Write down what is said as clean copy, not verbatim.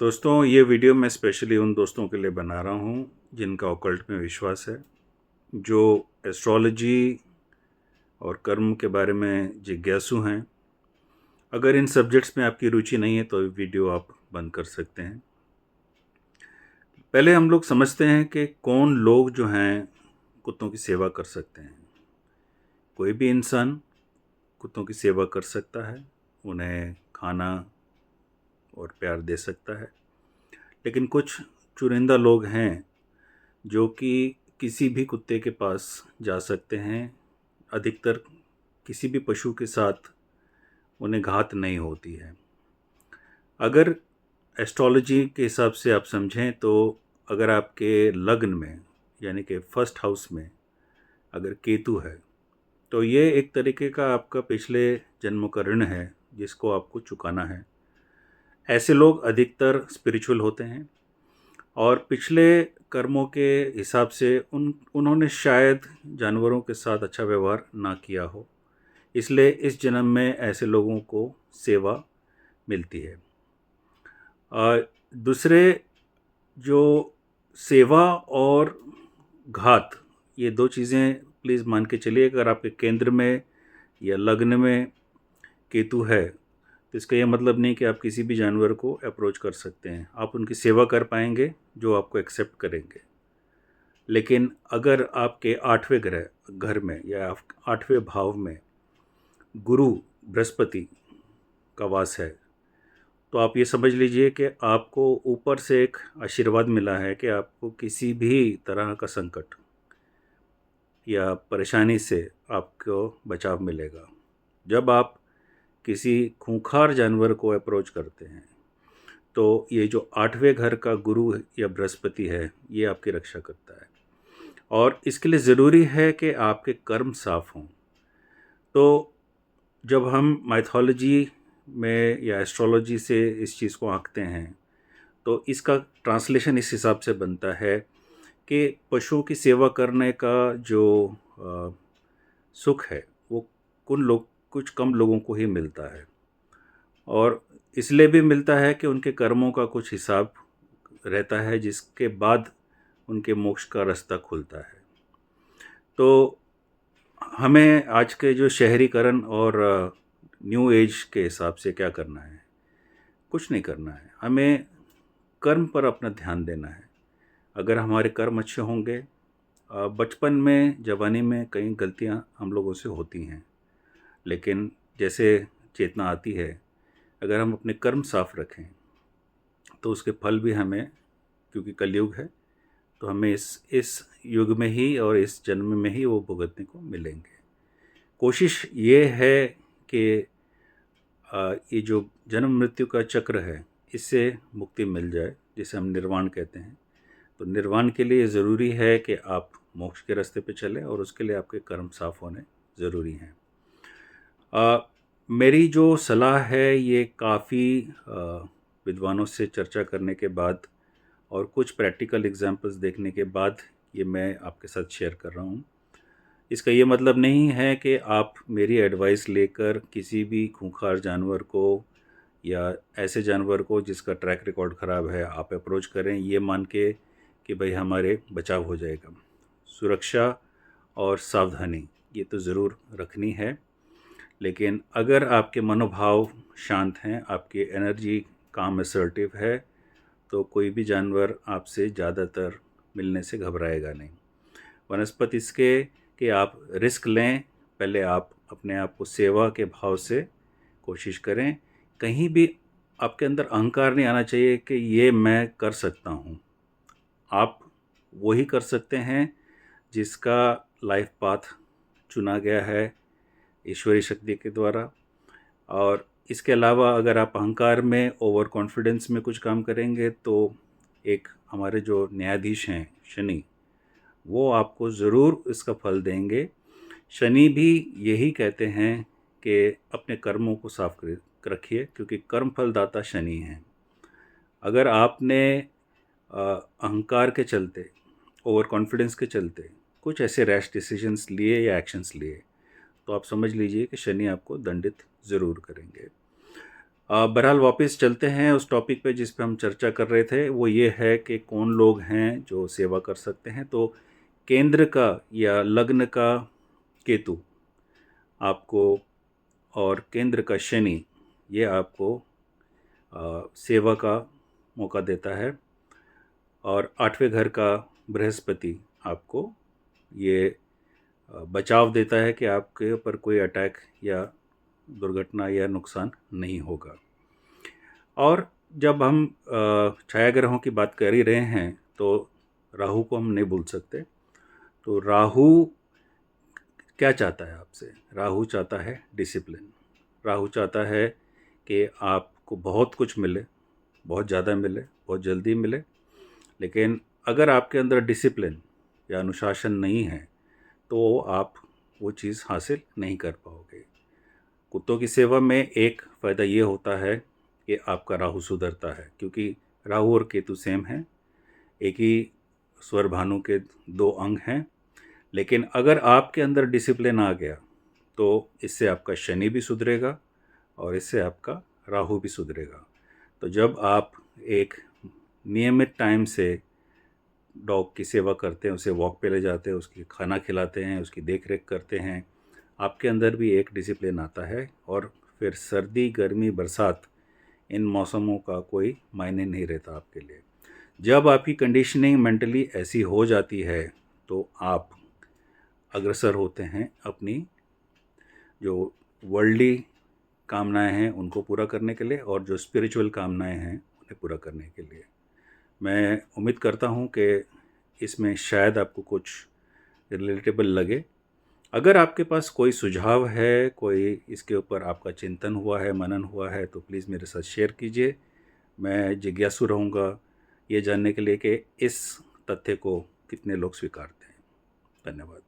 दोस्तों, ये वीडियो मैं स्पेशली उन दोस्तों के लिए बना रहा हूँ जिनका ऑकल्ट में विश्वास है, जो एस्ट्रोलॉजी और कर्म के बारे में जिज्ञासु हैं। अगर इन सब्जेक्ट्स में आपकी रुचि नहीं है तो ये वीडियो आप बंद कर सकते हैं। पहले हम लोग समझते हैं कि कौन लोग जो हैं कुत्तों की सेवा कर सकते हैं। कोई भी इंसान कुत्तों की सेवा कर सकता है, उन्हें खाना और प्यार दे सकता है। लेकिन कुछ चुनिंदा लोग हैं जो कि किसी भी कुत्ते के पास जा सकते हैं। अधिकतर किसी भी पशु के साथ उन्हें घात नहीं होती है। अगर एस्ट्रोलॉजी के हिसाब से आप समझें तो अगर आपके लग्न में यानी कि फर्स्ट हाउस में अगर केतु है तो ये एक तरीके का आपका पिछले जन्मों का ऋण है जिसको आपको चुकाना है। ऐसे लोग अधिकतर स्पिरिचुअल होते हैं और पिछले कर्मों के हिसाब से उन्होंने शायद जानवरों के साथ अच्छा व्यवहार ना किया हो, इसलिए इस जन्म में ऐसे लोगों को सेवा मिलती है। दूसरे जो सेवा और घात, ये दो चीज़ें प्लीज़ मान के चलिए। अगर आपके केंद्र में या लग्न में केतु है तो इसका यह मतलब नहीं कि आप किसी भी जानवर को अप्रोच कर सकते हैं। आप उनकी सेवा कर पाएंगे जो आपको एक्सेप्ट करेंगे। लेकिन अगर आपके 8वें ग्रह घर में या 8वें भाव में गुरु बृहस्पति का वास है तो आप ये समझ लीजिए कि आपको ऊपर से एक आशीर्वाद मिला है कि आपको किसी भी तरह का संकट या परेशानी से आपको बचाव मिलेगा। जब आप किसी खूंखार जानवर को अप्रोच करते हैं तो ये जो 8वें घर का गुरु या बृहस्पति है ये आपकी रक्षा करता है और इसके लिए ज़रूरी है कि आपके कर्म साफ हों। तो जब हम माइथोलॉजी में या एस्ट्रोलॉजी से इस चीज़ को आंकते हैं तो इसका ट्रांसलेशन इस हिसाब से बनता है कि पशुओं की सेवा करने का जो सुख है वो कुछ कम लोगों को ही मिलता है और इसलिए भी मिलता है कि उनके कर्मों का कुछ हिसाब रहता है जिसके बाद उनके मोक्ष का रास्ता खुलता है। तो हमें आज के जो शहरीकरण और न्यू एज के हिसाब से क्या करना है? कुछ नहीं करना है। हमें कर्म पर अपना ध्यान देना है। अगर हमारे कर्म अच्छे होंगे, बचपन में जवानी में कई गलतियां हम लोगों से होती हैं, लेकिन जैसे चेतना आती है, अगर हम अपने कर्म साफ रखें तो उसके फल भी हमें, क्योंकि कलयुग है तो हमें इस युग में ही और इस जन्म में ही वो भुगतने को मिलेंगे। कोशिश ये है कि ये जो जन्म मृत्यु का चक्र है इससे मुक्ति मिल जाए, जिसे हम निर्वाण कहते हैं। तो निर्वाण के लिए ज़रूरी है कि आप मोक्ष के रास्ते पे चलें और उसके लिए आपके कर्म साफ होने ज़रूरी हैं। मेरी जो सलाह है ये काफ़ी विद्वानों से चर्चा करने के बाद और कुछ प्रैक्टिकल एग्जांपल्स देखने के बाद ये मैं आपके साथ शेयर कर रहा हूँ। इसका ये मतलब नहीं है कि आप मेरी एडवाइस लेकर किसी भी खूंखार जानवर को या ऐसे जानवर को जिसका ट्रैक रिकॉर्ड ख़राब है आप अप्रोच करें ये मान के कि भाई हमारे बचाव हो जाएगा। सुरक्षा और सावधानी ये तो ज़रूर रखनी है, लेकिन अगर आपके मनोभाव शांत हैं, आपकी एनर्जी काम असर्टिव है, तो कोई भी जानवर आपसे ज़्यादातर मिलने से घबराएगा नहीं। वनस्पति इसके कि आप रिस्क लें, पहले आप अपने आप को सेवा के भाव से कोशिश करें। कहीं भी आपके अंदर अहंकार नहीं आना चाहिए कि ये मैं कर सकता हूँ। आप वही कर सकते हैं जिसका लाइफ पाथ चुना गया है ईश्वरीय शक्ति के द्वारा। और इसके अलावा अगर आप अहंकार में, ओवर कॉन्फिडेंस में कुछ काम करेंगे तो एक हमारे जो न्यायाधीश हैं शनि, वो आपको ज़रूर इसका फल देंगे। शनि भी यही कहते हैं कि अपने कर्मों को साफ रखिए, क्योंकि कर्म फलदाता शनि हैं। अगर आपने अहंकार के चलते, ओवर कॉन्फिडेंस के चलते कुछ ऐसे रैश डिसीजंस लिए या एक्शंस लिए तो आप समझ लीजिए कि शनि आपको दंडित ज़रूर करेंगे। बहरहाल वापस चलते हैं उस टॉपिक पे जिस पे हम चर्चा कर रहे थे, वो ये है कि कौन लोग हैं जो सेवा कर सकते हैं। तो केंद्र का या लग्न का केतु आपको और केंद्र का शनि ये आपको सेवा का मौका देता है, और 8वें घर का बृहस्पति आपको ये बचाव देता है कि आपके ऊपर कोई अटैक या दुर्घटना या नुकसान नहीं होगा। और जब हम छाया ग्रहों की बात कर ही रहे हैं तो राहु को हम नहीं भूल सकते। तो राहु क्या चाहता है आपसे? राहु चाहता है डिसिप्लिन। राहु चाहता है कि आपको बहुत कुछ मिले, बहुत ज़्यादा मिले, बहुत जल्दी मिले, लेकिन अगर आपके अंदर डिसिप्लिन या अनुशासन नहीं है तो आप वो चीज़ हासिल नहीं कर पाओगे। कुत्तों की सेवा में एक फ़ायदा ये होता है कि आपका राहु सुधरता है, क्योंकि राहु और केतु सेम हैं, एक ही स्वर भानु के दो अंग हैं। लेकिन अगर आपके अंदर डिसिप्लिन आ गया तो इससे आपका शनि भी सुधरेगा और इससे आपका राहु भी सुधरेगा। तो जब आप एक नियमित टाइम से डॉग की सेवा करते हैं, उसे वॉक पे ले जाते हैं, उसकी खाना खिलाते हैं, उसकी देख रेख करते हैं, आपके अंदर भी एक डिसिप्लिन आता है। और फिर सर्दी, गर्मी, बरसात, इन मौसमों का कोई मायने नहीं रहता आपके लिए। जब आपकी कंडीशनिंग मेंटली ऐसी हो जाती है तो आप अग्रसर होते हैं अपनी जो वर्ल्डली कामनाएं हैं उनको पूरा करने के लिए, और जो स्पिरिचुअल कामनाएं हैं उन्हें पूरा करने के लिए। मैं उम्मीद करता हूं कि इसमें शायद आपको कुछ रिलेटेबल लगे। अगर आपके पास कोई सुझाव है, कोई इसके ऊपर आपका चिंतन हुआ है, मनन हुआ है, तो प्लीज़ मेरे साथ शेयर कीजिए। मैं जिज्ञासु रहूँगा ये जानने के लिए कि इस तथ्य को कितने लोग स्वीकारते हैं। धन्यवाद।